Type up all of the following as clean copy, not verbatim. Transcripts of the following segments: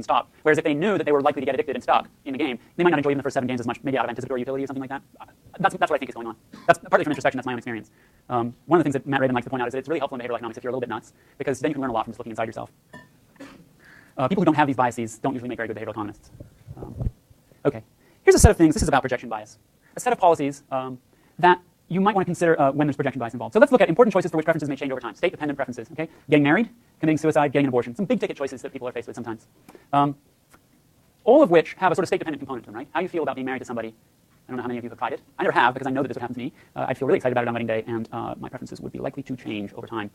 stop. Whereas if they knew that they were likely to get addicted and stuck in the game, they might not enjoy even the first 7 games as much, maybe out of anticipatory utility or something like that. That's what I think is going on. That's partly from introspection. That's my own experience. One of the things that Matt Rabin likes to point out is that it's really helpful in behavioral economics if you're a little bit nuts, because then you can learn a lot from just looking inside yourself. People who don't have these biases don't usually make very good behavioral economists. Okay, here's a set of things. This is about projection bias. A set of policies that you might want to consider when there's projection bias involved. So let's look at important choices for which preferences may change over time. State-dependent preferences. Okay, getting married, committing suicide, getting an abortion. Some big-ticket choices that people are faced with sometimes. All of which have a sort of state-dependent component to them, right? How you feel about being married to somebody. I don't know how many of you have tried it. I never have, because I know that this would happen to me. I'd feel really excited about it on wedding day, and my preferences would be likely to change over time.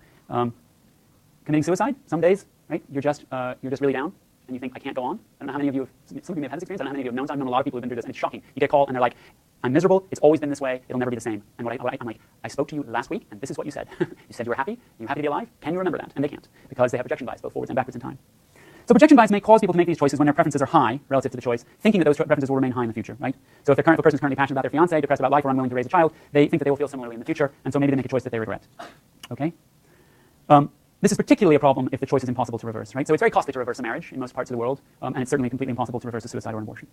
Committing suicide, some days, right? You're just really down, and you think, I can't go on. I don't know how many of you have, some of you may have had this experience. I don't know how many of you have known. I've known a lot of people who've been through this, and it's shocking. You get called, and they're like, I'm miserable. It's always been this way. It'll never be the same. And I'm like, I spoke to you last week, and this is what you said. You said you were happy, and you're happy to be alive. Can you remember that? And they can't, because they have projection bias, both forwards and backwards in time. So projection bias may cause people to make these choices when their preferences are high relative to the choice, thinking that those preferences will remain high in the future, right? So if the person is currently passionate about their fiancé, depressed about life, or unwilling to raise a child, they think that they will feel similarly in the future, and so maybe they make a choice that they regret. Okay? This is particularly a problem if the choice is impossible to reverse, right? So it's very costly to reverse a marriage in most parts of the world, and it's certainly completely impossible to reverse a suicide or an abortion.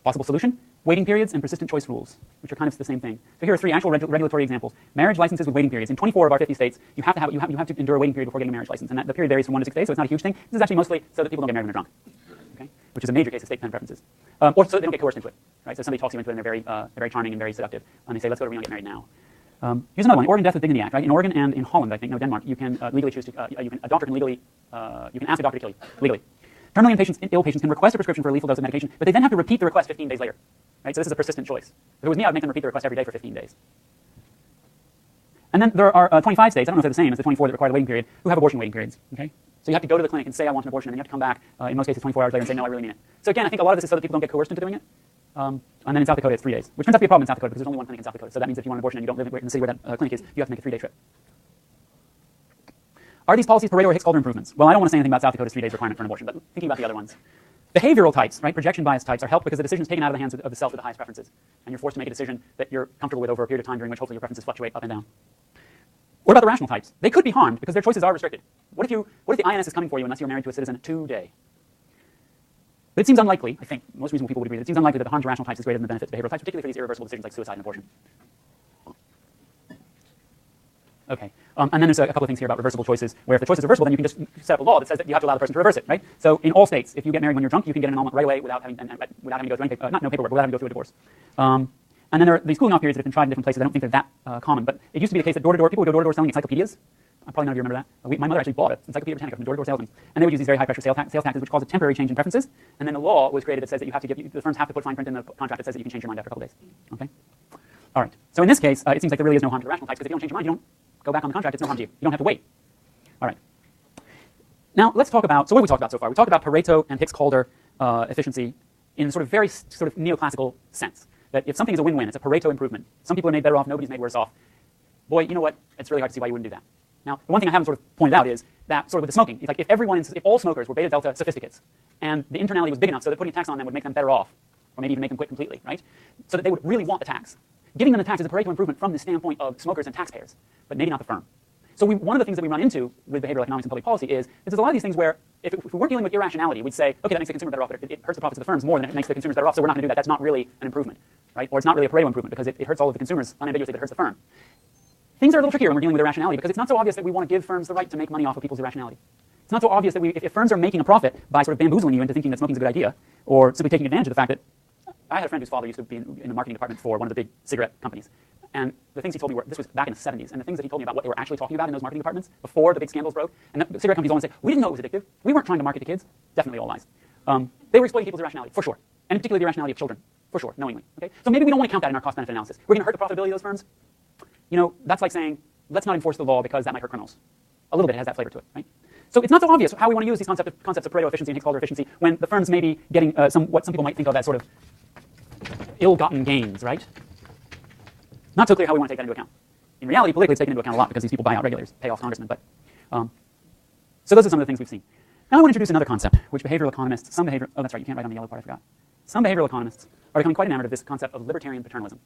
Possible solution? Waiting periods and persistent choice rules, which are kind of the same thing. So here are 3 actual regulatory examples. Marriage licenses with waiting periods. In 24 of our 50 states, you have to endure a waiting period before getting a marriage license, and the period varies from 1 to 6 days, so it's not a huge thing. This is actually mostly so that people don't get married when they're drunk, okay? Which is a major case of state-dependent preferences, or so they don't get coerced into it, right? So somebody talks you into it, and they're very charming and very seductive, and they say, let's go to Reno and get married now. Here's another one: Oregon Death with Dignity Act, right? In Oregon and in Holland, I think, no, Denmark, you can legally choose to, a doctor can legally, you can ask a doctor to kill you legally. Terminally ill patients can request a prescription for a lethal dose of medication, but they then have to repeat the request 15 days later. Right? So this is a persistent choice. If it was me, I would make them repeat the request every day for 15 days. And then there are 25 states, I don't know if they're the same as the 24 that require the waiting period, who have abortion waiting periods. Okay? So you have to go to the clinic and say, I want an abortion, and then you have to come back, in most cases 24 hours later, and say, no, I really mean it. So again, I think a lot of this is so that people don't get coerced into doing it. And then in South Dakota, it's 3 days, which turns out to be a problem in South Dakota because there's only 1 clinic in South Dakota. So that means if you want an abortion and you don't live in the city where that clinic is, you have to make a 3-day trip. Are these policies Pareto or Hicks-Calder improvements? Well, I don't want to say anything about South Dakota's 3 days requirement for an abortion, but thinking about the other ones. Behavioral types, right? Projection bias types are helped because the decision is taken out of the hands of the self with the highest preferences, and you're forced to make a decision that you're comfortable with over a period of time during which hopefully your preferences fluctuate up and down. What about the rational types? They could be harmed because their choices are restricted. What if the INS is coming for you unless you're married to a citizen today? But it seems unlikely, I think, most reasonable people would agree, that it seems unlikely that the harm to rational types is greater than the benefit to behavioral types, particularly for these irreversible decisions like suicide and abortion. Okay, and then there's a couple of things here about reversible choices, where if the choice is reversible, then you can just set up a law that says that you have to allow the person to reverse it, right? So in all states, if you get married when you're drunk, you can get an annulment right away without having to go through any paperwork, without having to go through a divorce. And then there are these cooling off periods that have been tried in different places. I don't think they're that common, but it used to be the case that people would go door-to-door selling encyclopedias. Probably none of you remember that. My mother actually bought it, Encyclopedia Britannica, from door-to-door salesmen, and they would use these very high-pressure sales taxes, which caused a temporary change in preferences. And then a law was created that says that you have to the firms have to put fine print in the contract that says that you can change your mind after a couple of days. Okay. All right. So in this case, it seems like there really is no harm to the rational types, because if you don't change your mind, you don't go back on the contract. It's no harm to you. You don't have to wait. All right. Now let's talk about. So what have we talked about so far? We talked about Pareto and Hicks-Calder efficiency in sort of very sort of neoclassical sense. That if something is a win-win, it's a Pareto improvement. Some people are made better off. Nobody's made worse off. Boy, you know what? It's really hard to see why you wouldn't do that. Now, the one thing I haven't sort of pointed out is that sort of with the smoking, it's like if all smokers were beta-delta sophisticates, and the internality was big enough so that putting a tax on them would make them better off, or maybe even make them quit completely, right? So that they would really want the tax. Giving them the tax is a Pareto improvement from the standpoint of smokers and taxpayers, but maybe not the firm. So one of the things that we run into with behavioral economics and public policy is there's a lot of these things where if we weren't dealing with irrationality, we'd say, okay, that makes the consumer better off, but it hurts the profits of the firms more than it makes the consumers better off, so we're not going to do that. That's not really an improvement, right? Or it's not really a Pareto improvement because it hurts all of the consumers unambiguously, but it hurts the firm. Things are a little trickier when we're dealing with irrationality because it's not so obvious that we want to give firms the right to make money off of people's irrationality. It's not so obvious that if firms are making a profit by sort of bamboozling you into thinking that smoking is a good idea, or simply taking advantage of the fact that I had a friend whose father used to be in the marketing department for one of the big cigarette companies. And the things he told me were, this was back in the 70s, and the things that he told me about what they were actually talking about in those marketing departments before the big scandals broke, and the cigarette companies all say, we didn't know it was addictive. We weren't trying to market to kids. Definitely all lies. They were exploiting people's irrationality, for sure. And particularly the irrationality of children, for sure, knowingly. Okay? So maybe we don't want to count that in our cost-benefit analysis. We're going to hurt the profitability of those firms. You know, that's like saying, let's not enforce the law because that might hurt criminals. A little bit has that flavor to it, right? So it's not so obvious how we want to use these concepts of Pareto efficiency and Hicks-Calder efficiency when the firms may be getting what some people might think of as sort of ill-gotten gains, right? Not so clear how we want to take that into account. In reality, politically, it's taken into account a lot because these people buy out regulators, pay off congressmen. But so those are some of the things we've seen. Now I want to introduce another concept, which behavioral economists, oh, that's right, you can't write on the yellow part, I forgot. Some behavioral economists are becoming quite enamored of this concept of libertarian paternalism.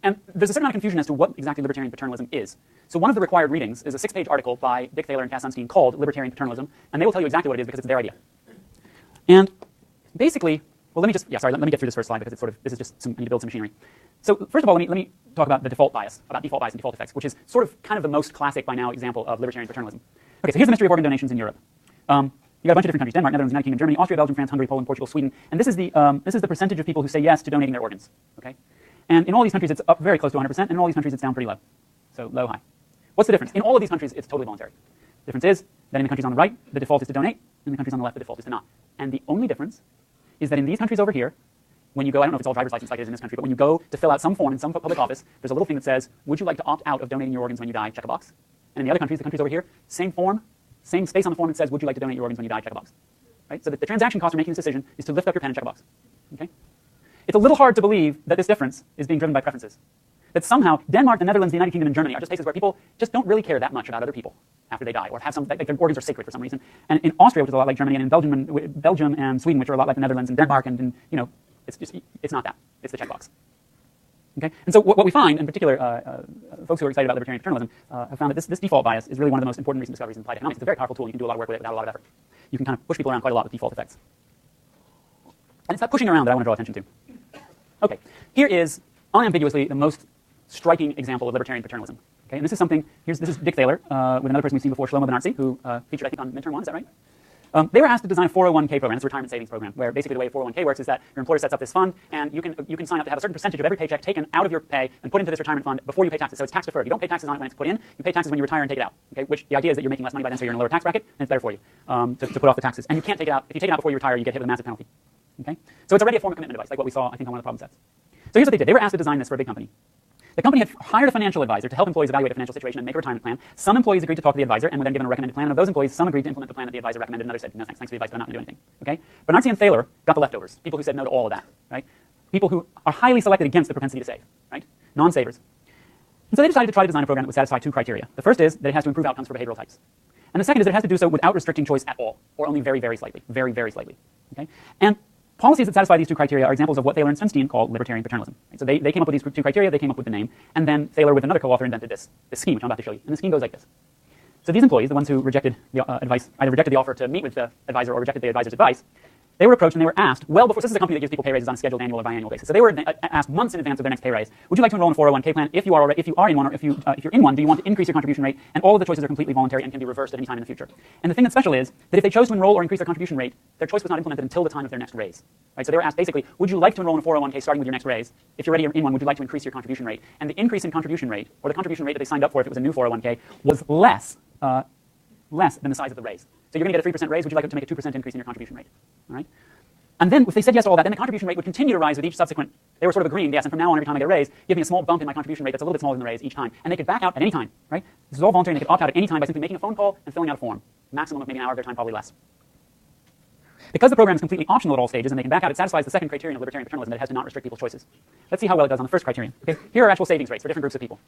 And there's a certain amount of confusion as to what exactly libertarian paternalism is. So one of the required readings is a 6-page article by Dick Thaler and Cass Sunstein called Libertarian Paternalism, and they will tell you exactly what it is because it's their idea. And basically, well, let me get through this first slide because this is just I need to build some machinery. So first of all, let me talk about the default bias, and default effects, which is sort of kind of the most classic by now example of libertarian paternalism. Okay, so here's the mystery of organ donations in Europe. You got a bunch of different countries: Denmark, Netherlands, United Kingdom, Germany, Austria, Belgium, France, Hungary, Poland, Portugal, Sweden, and this is the percentage of people who say yes to donating their organs. Okay, and in all these countries it's up very close to 100%, and in all these countries it's down pretty low. So low, high. What's the difference? In all of these countries it's totally voluntary. The difference is that in the countries on the right the default is to donate, and in the countries on the left the default is to not. And the only difference is that in these countries over here, when you go, I don't know if it's all driver's license like it is in this country, but when you go to fill out some form in some public office, there's a little thing that says, would you like to opt out of donating your organs when you die? Check a box. And in the other countries, the countries over here, same form, same space on the form that says, would you like to donate your organs when you die? Check a box. Right? So the transaction cost for making this decision is to lift up your pen and check a box. Okay? It's a little hard to believe that this difference is being driven by preferences. That somehow Denmark, the Netherlands, the United Kingdom, and Germany are just places where people just don't really care that much about other people after they die, or have some, like their organs are sacred for some reason. And in Austria, which is a lot like Germany, and in Belgium and Sweden, which are a lot like the Netherlands and Denmark, and it's not that. It's the checkbox. Okay? And so what we find, in particular, folks who are excited about libertarian paternalism have found that this default bias is really one of the most important recent discoveries in applied economics. It's a very powerful tool, and you can do a lot of work with it without a lot of effort. You can kind of push people around quite a lot with default effects. And it's that pushing around that I want to draw attention to. Okay, here is unambiguously the most striking example of libertarian paternalism. Okay, and this is Dick Thaler with another person we've seen before, Shlomo Ben-Artzi, who featured, I think, on midterm 1, is that right? They were asked to design a 401k program. It's a retirement savings program, where basically the way a 401k works is that your employer sets up this fund, and you can sign up to have a certain percentage of every paycheck taken out of your pay and put into this retirement fund before you pay taxes. So it's tax deferred. You don't pay taxes on it when it's put in. You pay taxes when you retire and take it out. Okay, which the idea is that you're making less money by then, so you're in a lower tax bracket, and it's better for you to put off the taxes. And you can't take it out. If you take it out before you retire, you get hit with a massive penalty. Okay, so it's already a form of commitment device, like what we saw, I think, on one of the problem sets. So here's what they did. They were asked to design this for a big company. The company had hired a financial advisor to help employees evaluate a financial situation and make a retirement plan. Some employees agreed to talk to the advisor and were then given a recommended plan. And of those employees, some agreed to implement the plan that the advisor recommended, and others said, no thanks for the advice, but I'm not going to do anything. Okay? But Benartzi and Thaler got the leftovers, people who said no to all of that. Right? People who are highly selected against the propensity to save. Right? Non-savers. And so they decided to try to design a program that would satisfy two criteria. The first is that it has to improve outcomes for behavioral types. And the second is that it has to do so without restricting choice at all, or only very, very slightly. Very, very slightly. Okay? And policies that satisfy these two criteria are examples of what Thaler and Svenstein call libertarian paternalism. Right? So they came up with these two criteria, they came up with the name, and then Thaler with another co-author invented this scheme, which I'm about to show you. And the scheme goes like this. So these employees, the ones who rejected the advice, either rejected the offer to meet with the advisor or rejected the advisor's advice, they were approached and they were asked, well before, so this is a company that gives people pay raises on a scheduled annual or biannual basis. So they were asked months in advance of their next pay raise, would you like to enroll in a 401k plan? If you are in one, or if you're in one, do you want to increase your contribution rate? And all of the choices are completely voluntary and can be reversed at any time in the future. And the thing that's special is that if they chose to enroll or increase their contribution rate, their choice was not implemented until the time of their next raise. Right? So they were asked basically, would you like to enroll in a 401k starting with your next raise? If you're already in one, would you like to increase your contribution rate? And the increase in contribution rate, or the contribution rate that they signed up for if it was a new 401k, was less than the size of the raise. So you're going to get a 3% raise, would you like to make a 2% increase in your contribution rate? All right? And then if they said yes to all that, then the contribution rate would continue to rise with each subsequent, they were sort of agreeing, yes, and from now on, every time I get a raise, give me a small bump in my contribution rate that's a little bit smaller than the raise each time. And they could back out at any time, right? This is all voluntary, and they could opt out at any time by simply making a phone call and filling out a form. Maximum of maybe an hour of their time, probably less. Because the program is completely optional at all stages and they can back out, it satisfies the second criterion of libertarian paternalism, that it has to not restrict people's choices. Let's see how well it does on the first criterion. Okay, here are actual savings rates for different groups of people.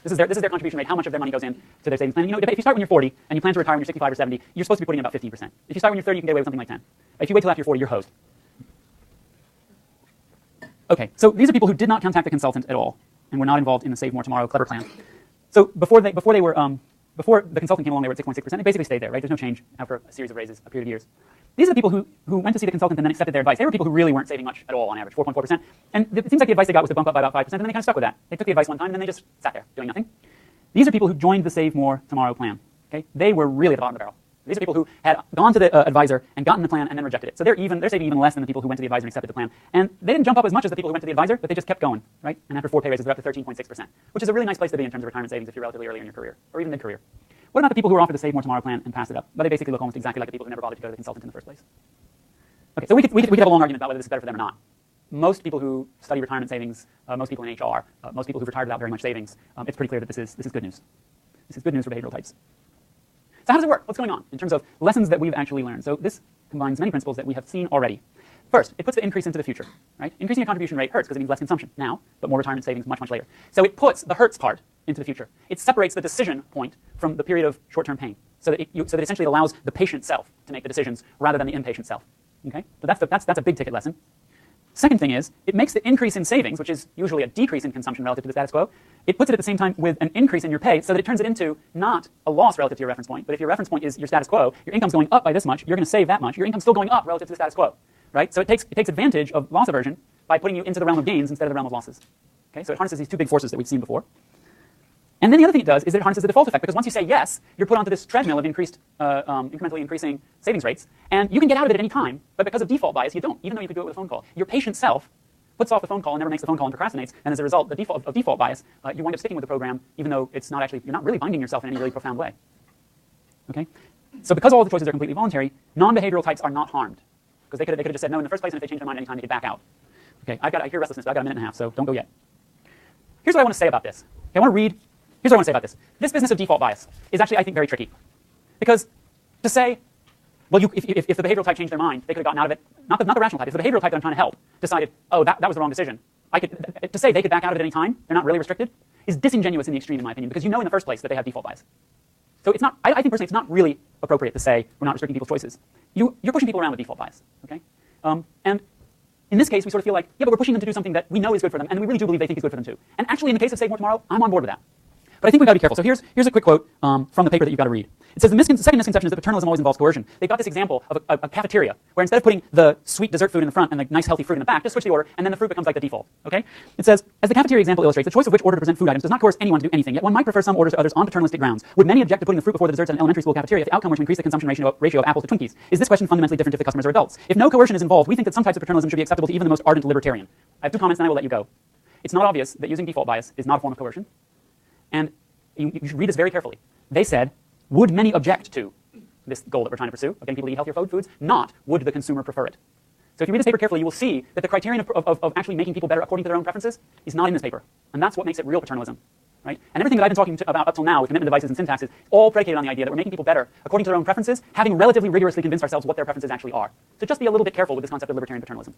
This is their contribution rate, how much of their money goes in to their savings plan. And, you know, if you start when you're 40 and you plan to retire when you're 65 or 70, you're supposed to be putting in about 15%. If you start when you're 30, you can get away with something like 10. If you wait till after you're 40, you're hosed. Okay, so these are people who did not contact the consultant at all and were not involved in the Save More Tomorrow clever plan. So before the consultant came along, they were at 6.6%. They basically stayed there, right? There's no change after a series of raises, a period of years. These are the people who went to see the consultant and then accepted their advice. They were people who really weren't saving much at all on average, 4.4%. And it seems like the advice they got was to bump up by about 5%, and then they kind of stuck with that. They took the advice one time, and then they just sat there doing nothing. These are people who joined the Save More Tomorrow plan. Okay? They were really at the bottom of the barrel. These are people who had gone to the advisor and gotten the plan and then rejected it. So they're saving even less than the people who went to the advisor and accepted the plan. And they didn't jump up as much as the people who went to the advisor, but they just kept going, right? And after 4 pay raises, they're up to 13.6%, which is a really nice place to be in terms of retirement savings if you're relatively early in your career, or even mid-career. What about the people who were offered the Save More Tomorrow plan and passed it up? But they basically look almost exactly like the people who never bothered to go to the consultant in the first place. Okay, so we could have a long argument about whether this is better for them or not. Most people who study retirement savings, most people in HR, most people who've retired without very much savings, it's pretty clear that this is good news. This is good news for behavioral types. So how does it work? What's going on in terms of lessons that we've actually learned? So this combines many principles that we have seen already. First, it puts the increase into the future, right? Increasing your contribution rate hurts because it means less consumption now, but more retirement savings much, much later. So it puts the hurts part into the future. It separates the decision point from the period of short-term pain, so that it essentially allows the patient self to make the decisions rather than the impatient self. Okay? So that's a big ticket lesson. Second thing is, it makes the increase in savings, which is usually a decrease in consumption relative to the status quo, it puts it at the same time with an increase in your pay so that it turns it into not a loss relative to your reference point, but if your reference point is your status quo, your income's going up by this much, you're going to save that much, your income's still going up relative to the status quo, right? So it takes advantage of loss aversion by putting you into the realm of gains instead of the realm of losses. Okay, so it harnesses these two big forces that we've seen before. And then the other thing it does is it harnesses the default effect, because once you say yes, you're put onto this treadmill of incrementally increasing savings rates, and you can get out of it at any time, but because of default bias, you don't, even though you could do it with a phone call. Your patient self puts off the phone call and never makes the phone call and procrastinates, and as a result, the default bias, you wind up sticking with the program, even though it's not actually, you're not really binding yourself in any really profound way. Okay? So because all of the choices are completely voluntary, non-behavioral types are not harmed, because they could have just said no in the first place, and if they change their mind anytime, they could back out. Okay, I hear restlessness, but I've got a minute and a half, so don't go yet. Here's what I want to say about this. Okay, I want to read. Here's what I want to say about this. This business of default bias is actually, I think, very tricky. Because to say, well, if the behavioral type changed their mind, they could have gotten out of it. Not the rational type. If the behavioral type that I'm trying to help decided, oh, that was the wrong decision, to say they could back out of it at any time, they're not really restricted, is disingenuous in the extreme, in my opinion, because you know in the first place that they have default bias. So it's not, I think personally, it's not really appropriate to say we're not restricting people's choices. You're pushing people around with default bias. Okay? And in this case, we sort of feel like, yeah, but we're pushing them to do something that we know is good for them, and we really do believe they think is good for them too. And actually, in the case of Save More Tomorrow, I'm on board with that. But I think we've got to be careful. So here's a quick quote from the paper that you've got to read. It says, the second misconception is that paternalism always involves coercion. They've got this example of a cafeteria, where instead of putting the sweet dessert food in the front and the nice healthy fruit in the back, just switch the order, and then the fruit becomes like the default. Okay? It says, as the cafeteria example illustrates, the choice of which order to present food items does not coerce anyone to do anything, yet one might prefer some orders to others on paternalistic grounds. Would many object to putting the fruit before the desserts at an elementary school cafeteria if the outcome were to increase the consumption ratio of apples to Twinkies? Is this question fundamentally different if the customers are adults? If no coercion is involved, we think that some types of paternalism should be acceptable to even the most ardent libertarian. I have two comments, and I will let you go. It's not obvious that using default bias is not a form of coercion, and you should read this very carefully. They said, would many object to this goal that we're trying to pursue, of getting people to eat healthier foods? Not, would the consumer prefer it? So if you read this paper carefully, you will see that the criterion of actually making people better according to their own preferences is not in this paper. And that's what makes it real paternalism. Right? And everything that I've been talking about up till now with commitment devices and syntaxes, all predicated on the idea that we're making people better according to their own preferences, having relatively rigorously convinced ourselves what their preferences actually are. So just be a little bit careful with this concept of libertarian paternalism.